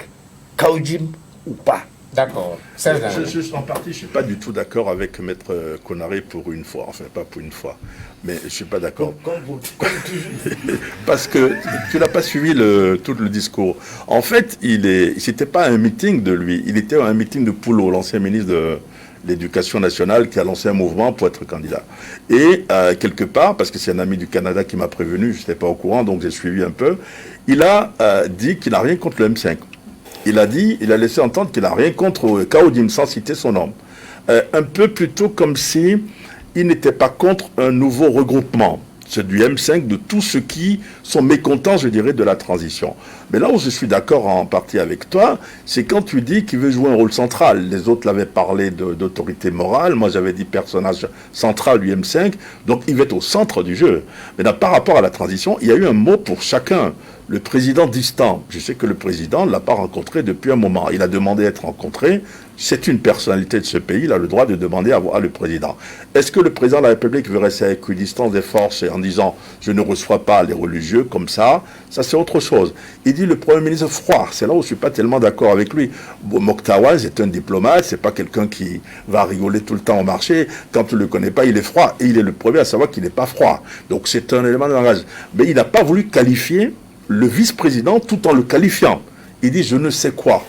Kaoudim ou pas. D'accord. En partie, je ne suis pas du tout d'accord avec Maître Konaré pour une fois. Enfin, pas pour une fois. Mais je ne suis pas d'accord. Comme toujours. Parce que tu n'as pas suivi tout le discours. En fait, ce n'était pas un meeting de lui. Il était un meeting de Poulot, l'ancien ministre de l'Éducation nationale, qui a lancé un mouvement pour être candidat. Et quelque part, parce que c'est un ami du Canada qui m'a prévenu, je n'étais pas au courant, donc j'ai suivi un peu, il a dit qu'il n'a rien contre le M5. Il a laissé entendre qu'il n'a rien contre Kaoudim, sans citer son nom. Un peu plutôt comme si il n'était pas contre un nouveau regroupement, c'est du M5, de tous ceux qui sont mécontents, je dirais, de la transition. Mais là où je suis d'accord en partie avec toi, c'est quand tu dis qu'il veut jouer un rôle central. Les autres l'avaient parlé d'autorité morale, moi j'avais dit personnage central du M5, donc il va être au centre du jeu. Mais par rapport à la transition, il y a eu un mot pour chacun. Le président distant, je sais que le président ne l'a pas rencontré depuis un moment. Il a demandé à être rencontré. C'est une personnalité de ce pays, il a le droit de demander à voir le président. Est-ce que le président de la République veut rester à équidistance des forces en disant « je ne reçois pas les religieux comme ça », ça c'est autre chose. Il dit le Premier ministre froid, c'est là où je ne suis pas tellement d'accord avec lui. Mokhtar c'est un diplomate, c'est pas quelqu'un qui va rigoler tout le temps au marché. Quand tu ne le connais pas, il est froid. Et il est le premier à savoir qu'il n'est pas froid. Donc c'est un élément de langage. Mais il n'a pas voulu qualifier le vice-président tout en le qualifiant. Il dit je ne sais quoi.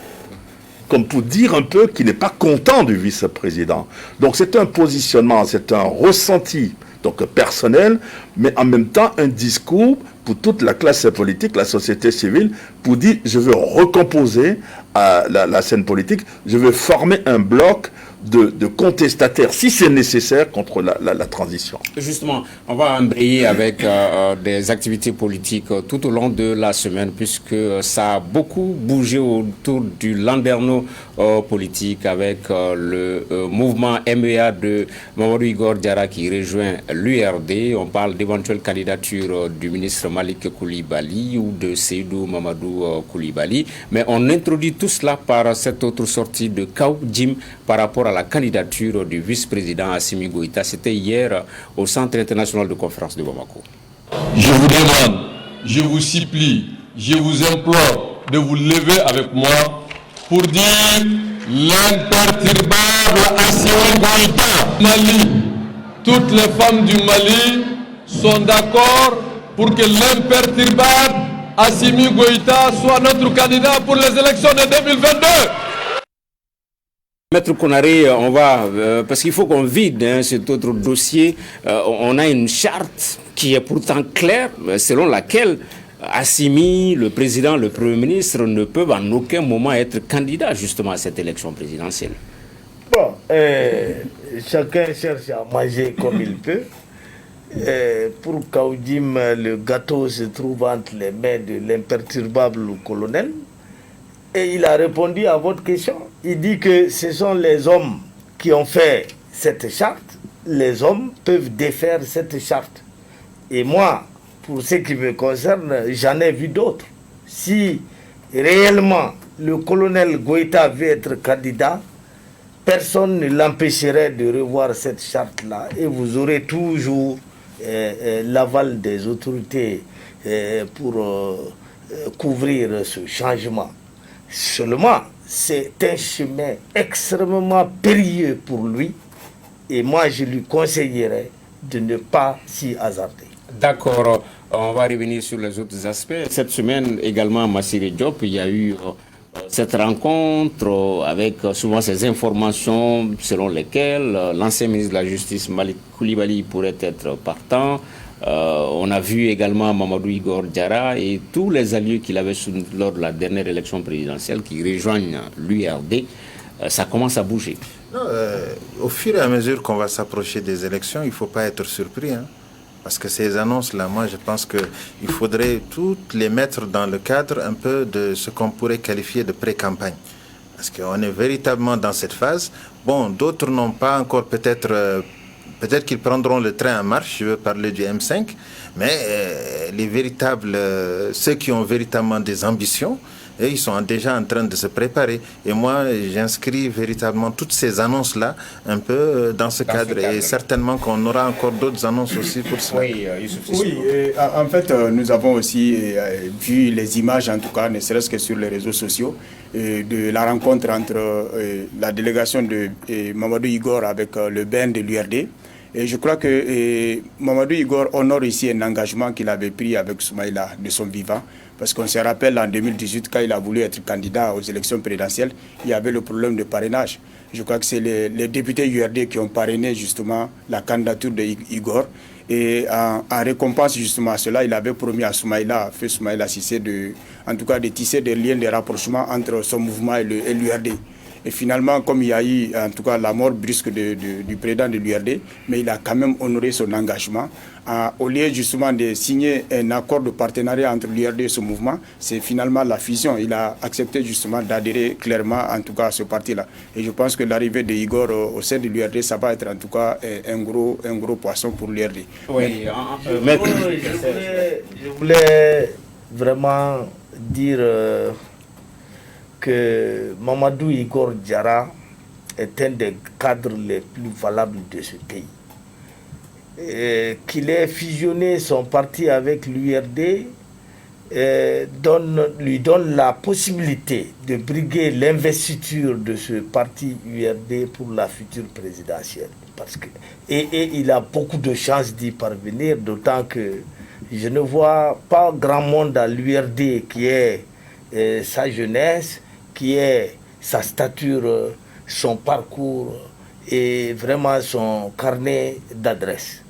Comme pour dire un peu qu'il n'est pas content du vice-président. Donc c'est un positionnement, c'est un ressenti donc personnel, mais en même temps un discours pour toute la classe politique, la société civile, pour dire je veux recomposer la scène politique, je veux former un bloc de contestataires, si c'est nécessaire, contre la transition. Justement, on va embrayer avec des activités politiques tout au long de la semaine, puisque ça a beaucoup bougé autour du landerneau politique avec le mouvement MEA de Mamadou Igor Diarra qui rejoint l'URD. On parle d'éventuelle candidature du ministre Malik Coulibaly ou de Seydou Mamadou Coulibaly. Mais on introduit tout cela par cette autre sortie de Kaou Jim par rapport à la candidature du vice-président Assimi Goïta. C'était hier au Centre international de conférence de Bamako. Je vous demande, je vous supplie, je vous implore de vous lever avec moi pour dire l'imperturbable Assimi Goïta. Mali, toutes les femmes du Mali sont d'accord pour que l'imperturbable Assimi Goïta soit notre candidat pour les élections de 2022. Maître Konaré, on va, parce qu'il faut qu'on vide cet autre dossier, on a une charte qui est pourtant claire, selon laquelle Assimi, le président, le premier ministre ne peuvent en aucun moment être candidats justement à cette élection présidentielle. Bon, chacun cherche à manger comme il peut. Pour Kaoudim, le gâteau se trouve entre les mains de l'imperturbable colonel. Et il a répondu à votre question. Il dit que ce sont les hommes qui ont fait cette charte. Les hommes peuvent défaire cette charte. Et moi, pour ce qui me concerne, j'en ai vu d'autres. Si réellement le colonel Goïta veut être candidat, personne ne l'empêcherait de revoir cette charte-là. Et vous aurez toujours l'aval des autorités pour couvrir ce changement. Seulement, c'est un chemin extrêmement périlleux pour lui et moi je lui conseillerais de ne pas s'y hasarder. D'accord, on va revenir sur les autres aspects. Cette semaine également à Massiré Diop, il y a eu cette rencontre avec souvent ces informations selon lesquelles l'ancien ministre de la Justice Malik Coulibaly pourrait être partant. On a vu également Mamadou Igor Diarra et tous les alliés qu'il avait lors de la dernière élection présidentielle qui rejoignent l'URD. Ça commence à bouger. Non, au fur et à mesure qu'on va s'approcher des élections, il ne faut pas être surpris. Parce que ces annonces-là, moi je pense qu'il faudrait toutes les mettre dans le cadre un peu de ce qu'on pourrait qualifier de pré-campagne. Parce qu'on est véritablement dans cette phase. Bon, d'autres n'ont pas encore peut-être qu'ils prendront le train en marche, je veux parler du M5, mais ceux qui ont véritablement des ambitions, et ils sont déjà en train de se préparer. Et moi, j'inscris véritablement toutes ces annonces-là un peu dans ce cadre. Et certainement qu'on aura encore d'autres annonces aussi pour cela. Oui, en fait, nous avons aussi vu les images, en tout cas, ne serait-ce que sur les réseaux sociaux, de la rencontre entre la délégation de Mamadou Igor avec le BN de l'URD. Et je crois que Mamadou Igor honore ici un engagement qu'il avait pris avec Soumaïla de son vivant. Parce qu'on se rappelle en 2018, quand il a voulu être candidat aux élections présidentielles, il y avait le problème de parrainage. Je crois que c'est les députés URD qui ont parrainé justement la candidature de Igor. Et en récompense justement à cela, il avait promis à Soumaïla, fait Soumaïla Cissé, en tout cas de tisser des liens de rapprochement entre son mouvement et l'URD. Et finalement, comme il y a eu en tout cas la mort brusque du président de l'URD, mais il a quand même honoré son engagement. Au lieu justement de signer un accord de partenariat entre l'URD et ce mouvement, c'est finalement la fusion. Il a accepté justement d'adhérer clairement en tout cas à ce parti-là. Et je pense que l'arrivée de Igor au sein de l'URD, ça va être en tout cas un gros poisson pour l'URD. Oui, je voulais vraiment dire que Mamadou Igor Diarra est un des cadres les plus valables de ce pays. Qu'il ait fusionné son parti avec l'URD lui donne la possibilité de briguer l'investiture de ce parti URD pour la future présidentielle. Et il a beaucoup de chances d'y parvenir, d'autant que je ne vois pas grand monde à l'URD qui est sa jeunesse, qui est sa stature, son parcours et vraiment son carnet d'adresses.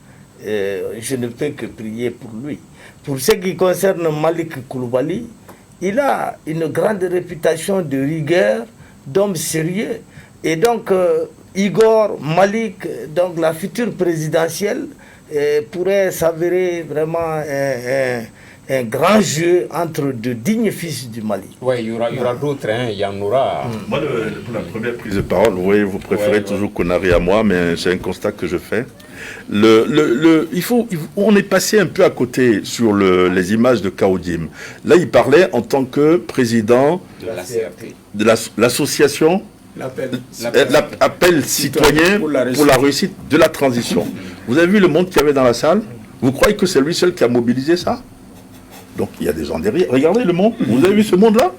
Je ne peux que prier pour lui. Pour ce qui concerne Malik Coulibaly, il a une grande réputation de rigueur, d'homme sérieux. Et donc, Igor, Malik, donc la future présidentielle, pourrait s'avérer vraiment un grand jeu entre de dignes fils du Mali. Oui, il y aura d'autres, hein, il y en aura. Moi, pour la première prise de parole, vous voyez, vous préférez toujours Konaré à moi, mais c'est un constat que je fais. On est passé un peu à côté sur les images de Kaoudim. Là, il parlait en tant que président de la CRT. De l'association L'appel citoyen pour la réussite de la transition. Vous avez vu le monde qu'il y avait dans la salle? Vous croyez que c'est lui seul qui a mobilisé ça? Donc il y a des gens derrière. Regardez le monde. Vous avez vu ce monde-là?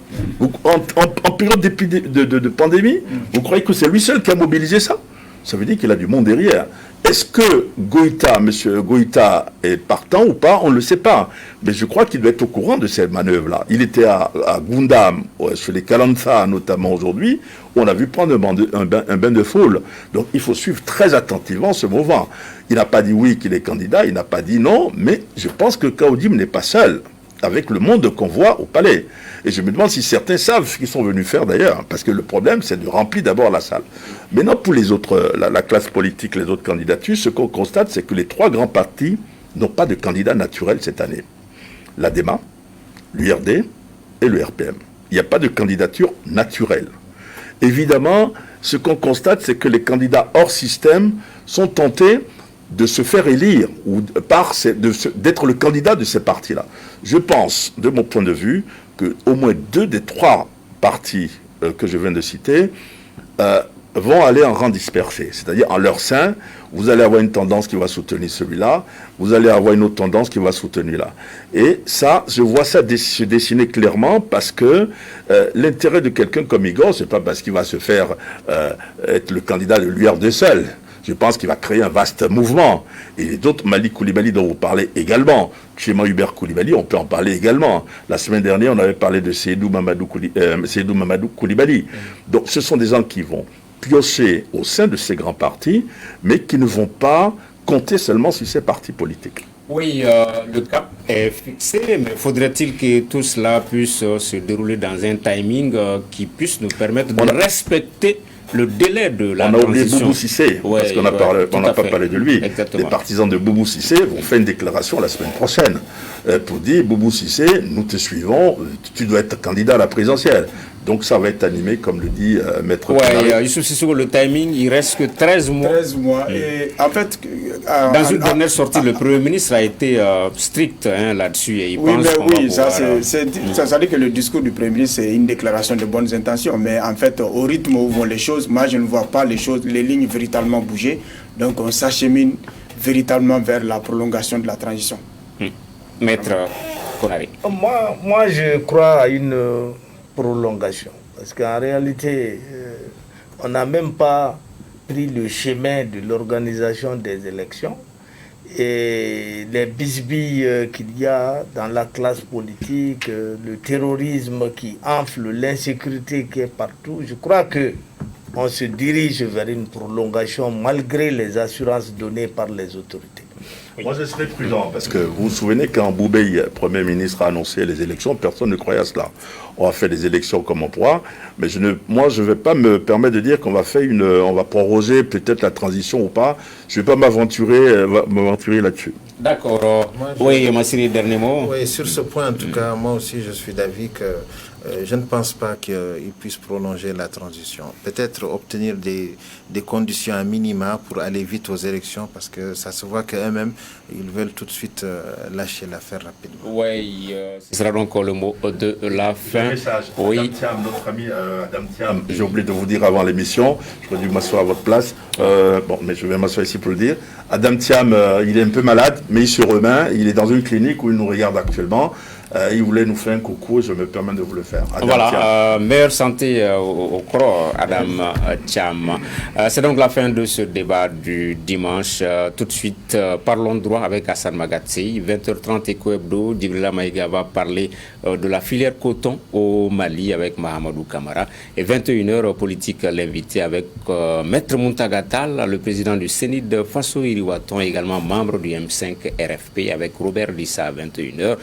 En période de pandémie, vous croyez que c'est lui seul qui a mobilisé ça? Ça veut dire qu'il a du monde derrière. Est-ce que M. Goïta est partant ou pas? On ne le sait pas. Mais je crois qu'il doit être au courant de ces manœuvres-là. Il était à Gundam, sur les Kalantha notamment aujourd'hui, où on a vu prendre un bain de foule. Donc il faut suivre très attentivement ce mouvement. Il n'a pas dit oui qu'il est candidat, il n'a pas dit non, mais je pense que Kaoudim n'est pas seul avec le monde qu'on voit au palais. Et je me demande si certains savent ce qu'ils sont venus faire d'ailleurs, parce que le problème c'est de remplir d'abord la salle. Maintenant pour les autres, la classe politique, les autres candidatures, ce qu'on constate c'est que les trois grands partis n'ont pas de candidat naturel cette année. L'ADEMA, l'URD et le RPM. Il n'y a pas de candidature naturelle. Évidemment, ce qu'on constate c'est que les candidats hors système sont tentés de se faire élire ou d'être le candidat de ces partis-là. Je pense, de mon point de vue, qu'au moins 2 des 3 partis que je viens de citer vont aller en rang dispersé. C'est-à-dire, en leur sein, vous allez avoir une tendance qui va soutenir celui-là, vous allez avoir une autre tendance qui va soutenir là. Et ça, je vois ça se dessiner clairement parce que l'intérêt de quelqu'un comme Igor, c'est pas parce qu'il va se faire être le candidat de l'URD seul. Je pense qu'il va créer un vaste mouvement. Et d'autres, Malik Koulibaly dont vous parlez également, Chéma Hubert Koulibaly, on peut en parler également. La semaine dernière, on avait parlé de Seydou Mamadou Koulibaly. Donc ce sont des gens qui vont piocher au sein de ces grands partis, mais qui ne vont pas compter seulement sur ces partis politiques. Oui, le cap est fixé, mais faudrait-il que tout cela puisse se dérouler dans un timing qui puisse nous permettre de respecter le délai de la transition. On a oublié Boubou Cissé, parce qu'on n'a pas parlé de lui. Exactement. Les partisans de Boubou Cissé vont faire une déclaration la semaine prochaine pour dire, Boubou Cissé, nous te suivons, tu dois être candidat à la présidentielle. Donc ça va être animé, comme le dit Maître Oui, Youssouf Sissoko, le timing, il reste que 13 mois. 13 mois. Et en fait, dans une dernière sortie, le Premier ministre a été strict là-dessus. Et il pense ça veut dire que le discours du Premier ministre, c'est une déclaration de bonnes intentions. Mais en fait, au rythme où vont les choses, moi, je ne vois pas les lignes véritablement bouger. Donc on s'achemine véritablement vers la prolongation de la transition. Maître Konaré. Moi, je crois à une prolongation. Parce qu'en réalité, on n'a même pas pris le chemin de l'organisation des élections. Et les bisbilles qu'il y a dans la classe politique, le terrorisme qui enfle, l'insécurité qui est partout, je crois que on se dirige vers une prolongation malgré les assurances données par les autorités. Moi, je serais prudent, parce que vous vous souvenez quand Boubey, Premier ministre, a annoncé les élections, personne ne croyait à cela. On va faire des élections comme on pourra, mais je ne vais pas me permettre de dire qu'on va faire on va proroger peut-être la transition ou pas. Je ne vais pas m'aventurer là-dessus. D'accord. Oui, Massiri, dernier mot. Oui, sur ce point, en tout cas, moi aussi, je suis d'avis que je ne pense pas qu'ils puissent prolonger la transition. Peut-être obtenir des conditions à minima pour aller vite aux élections, parce que ça se voit qu'eux-mêmes, ils veulent tout de suite lâcher l'affaire rapidement. Oui, ce sera donc le mot de la fin. Message. Oui. Adam Thiam, notre ami Adam Thiam, j'ai oublié de vous dire avant l'émission, j'aurais dû m'asseoir à votre place, mais je vais m'asseoir ici pour le dire. Adam Thiam, il est un peu malade, mais il se remet, il est dans une clinique où il nous regarde actuellement. Il voulait nous faire un coucou, je me permets de vous le faire. Adam voilà, meilleure santé au corps, Adam Thiam. C'est donc la fin de ce débat du dimanche. Tout de suite, parlons droit avec Hassan Magatsi. 20h30, Eco Hebdo, Djibrila Maïga va parler de la filière coton au Mali avec Mahamadou Kamara. Et 21h, politique, l'invité avec Maître Muntagatal, le président du CENID, Fasso Iriwaton, également membre du M5 RFP avec Robert Lissa à 21h.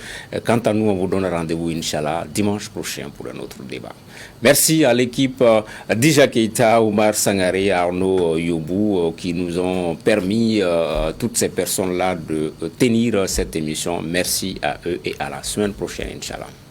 Quant à nous, on vous donne rendez-vous, Inch'Allah, dimanche prochain pour un autre débat. Merci à l'équipe Dija Keita, Oumar Sangaré, Arnaud Yobou, qui nous ont permis, toutes ces personnes-là, de tenir cette émission. Merci à eux et à la semaine prochaine, Inch'Allah.